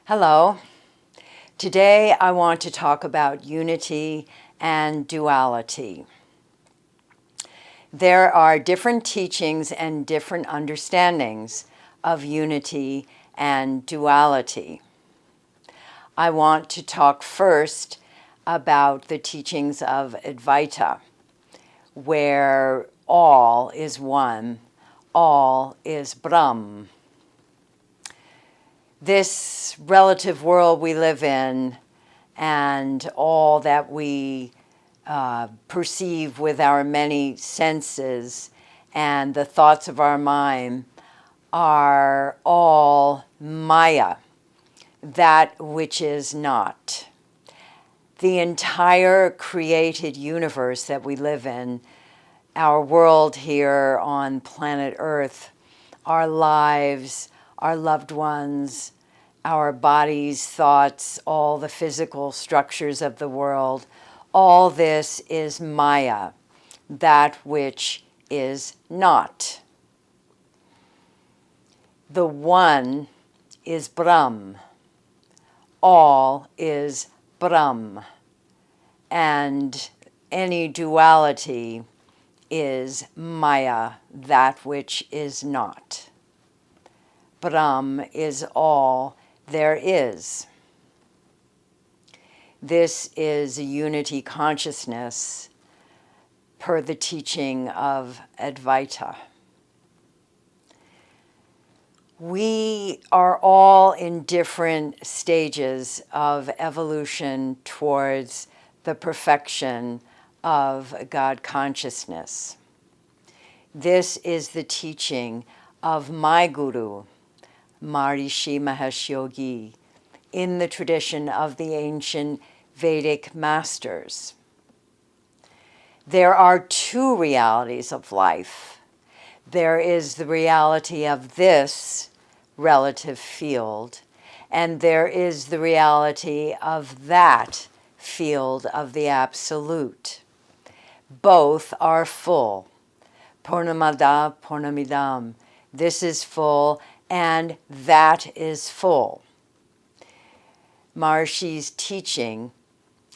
Hello. Today I want to talk about unity and duality. There are different teachings and different understandings of unity and duality. I want to talk first about the teachings of Advaita, where all is one, all is Brahman. This relative world we live in and all that we perceive with our many senses and the thoughts of our mind are all Maya, that which is not. The entire created universe that we live in, our world here on planet Earth, our lives, our loved ones, our bodies, thoughts, all the physical structures of the world, all this is Maya, that which is not. The one is Brahm. All is Brahm. And any duality is Maya, that which is not. Brahm is all there is. This is a unity consciousness per the teaching of Advaita. We are all in different stages of evolution towards the perfection of God consciousness. This is the teaching of my guru, Maharishi Mahesh Yogi, in the tradition of the ancient Vedic masters. There are two realities of life. There is the reality of this relative field, and there is the reality of that field of the Absolute. Both are full. Purnamada Purnamidam. This is full, and that is full. Maharishi's teaching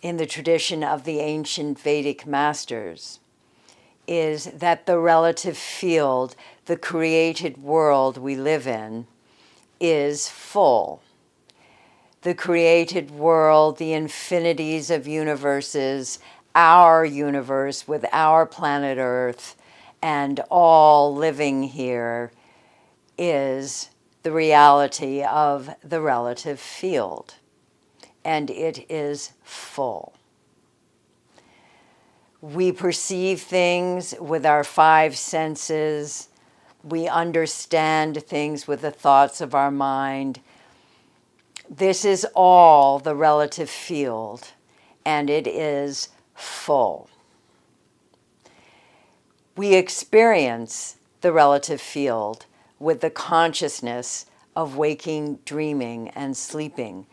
in the tradition of the ancient Vedic masters is that the relative field, the created world we live in, is full. The created world, the infinities of universes, our universe with our planet Earth, and all living here is the reality of the relative field, and it is full. We perceive things with our five senses. We understand things with the thoughts of our mind. This is all the relative field, and it is full. We experience the relative field with the consciousness of waking, dreaming, and sleeping.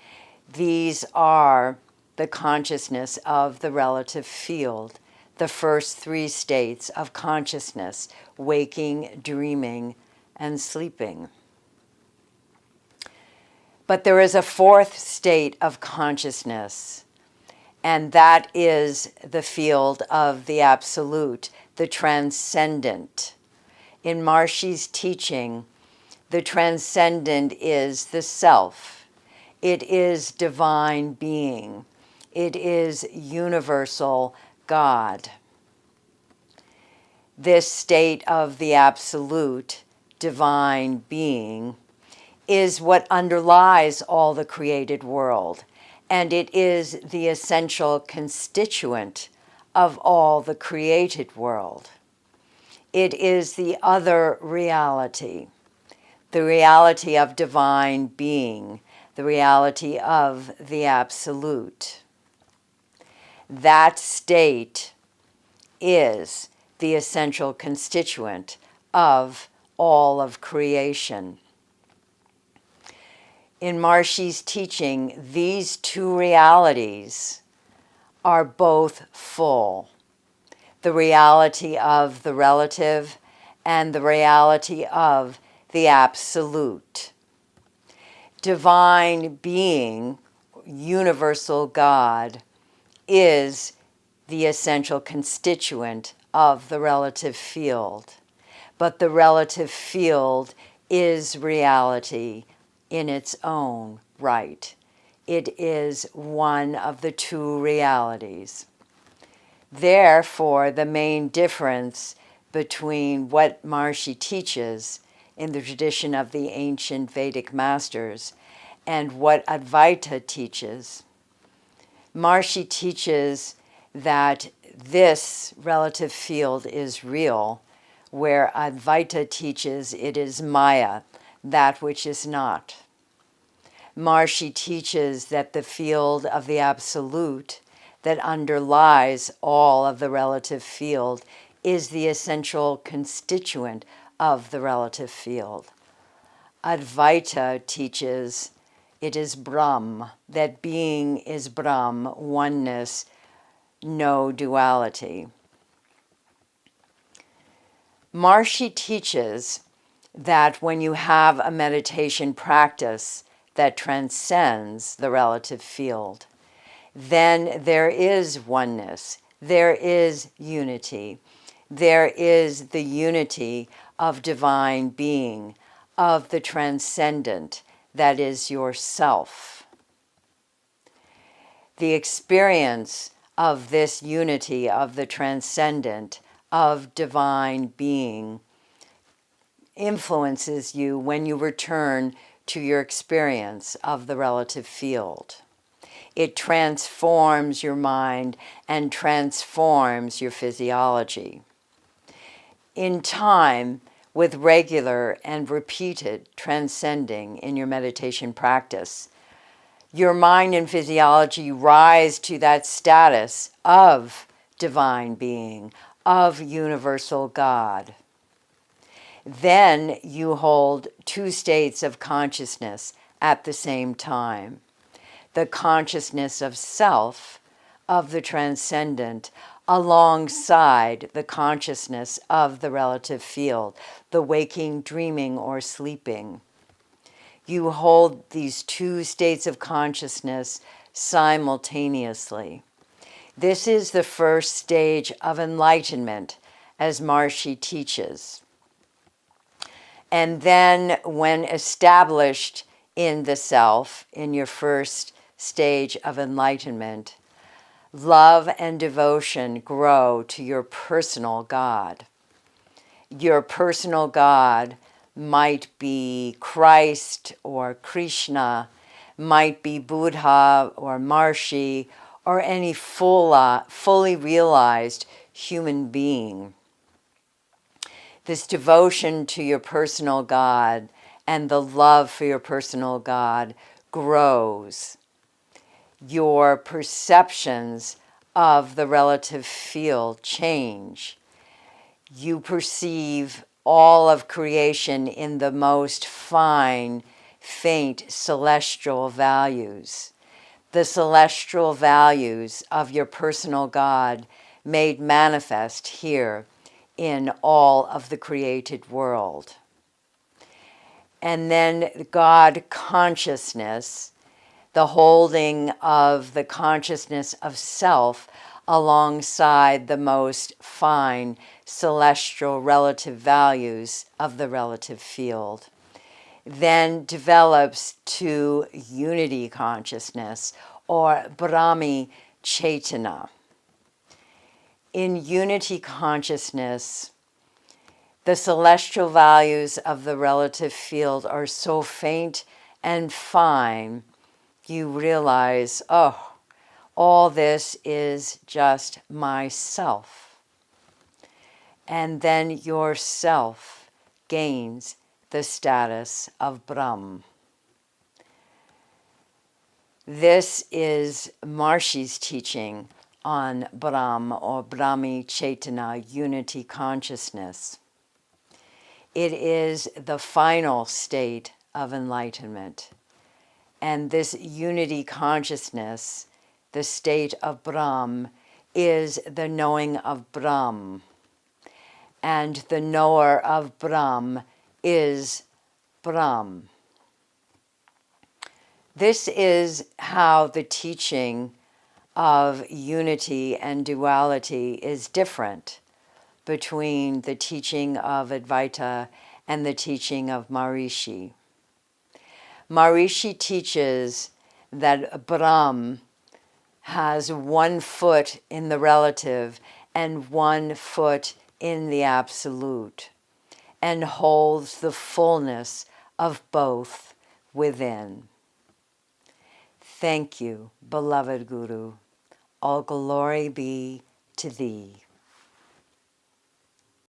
These are the consciousness of the relative field, the first three states of consciousness: waking, dreaming, and sleeping. But there is a fourth state of consciousness, and that is the field of the Absolute, the transcendent. In Maharishi's teaching, the transcendent is the self. It is divine being. It is universal God. This state of the Absolute, divine being, is what underlies all the created world, and it is the essential constituent of all the created world. It is the other reality, the reality of divine being, the reality of the Absolute. That state is the essential constituent of all of creation. In Maharishi's teaching, these two realities are both full. The reality of the relative and the reality of the Absolute. Divine being, universal God, is the essential constituent of the relative field. But the relative field is reality in its own right. It is one of the two realities. Therefore, the main difference between what Maharishi teaches in the tradition of the ancient Vedic masters and what Advaita teaches, Maharishi teaches that this relative field is real, where Advaita teaches it is Maya, that which is not. Maharishi teaches that the field of the Absolute that underlies all of the relative field is the essential constituent of the relative field. Advaita teaches it is Brahm, that being is Brahm, oneness, no duality. Maharishi teaches that when you have a meditation practice that transcends the relative field, then there is oneness, there is unity, there is the unity of divine being, of the transcendent that is yourself. The experience of this unity of the transcendent, of divine being, influences you when you return to your experience of the relative field. It transforms your mind and transforms your physiology. In time, with regular and repeated transcending in your meditation practice, your mind and physiology rise to that status of divine being, of universal God. Then you hold two states of consciousness at the same time. The consciousness of self, of the transcendent, alongside the consciousness of the relative field, the waking, dreaming, or sleeping. You hold these two states of consciousness simultaneously. This is the first stage of enlightenment, as Maharishi teaches. And then when established in the self, in your first stage of enlightenment, love and devotion grow to your personal God. Your personal God might be Christ or Krishna, might be Buddha or Maharishi, or any fully realized human being. This devotion to your personal God and the love for your personal God grows. Your perceptions of the relative field change. You perceive all of creation in the most fine, faint, celestial values. The celestial values of your personal God made manifest here in all of the created world. And then God consciousness, the holding of the consciousness of self alongside the most fine celestial relative values of the relative field, then develops to unity consciousness or Brahmi Chaitana. In unity consciousness, the celestial values of the relative field are so faint and fine, you realize, oh, all this is just myself. And then yourself gains the status of Brahm. This is Maharishi's teaching on Brahm or Brahmi Chaitana, unity consciousness. It is the final state of enlightenment. And this unity consciousness, the state of Brahm, is the knowing of Brahm. And the knower of Brahm is Brahm. This is how the teaching of unity and duality is different between the teaching of Advaita and the teaching of Maharishi. Maharishi teaches that Brahman has 1 foot in the relative and 1 foot in the absolute, and holds the fullness of both within. Thank you, beloved Guru. All glory be to thee.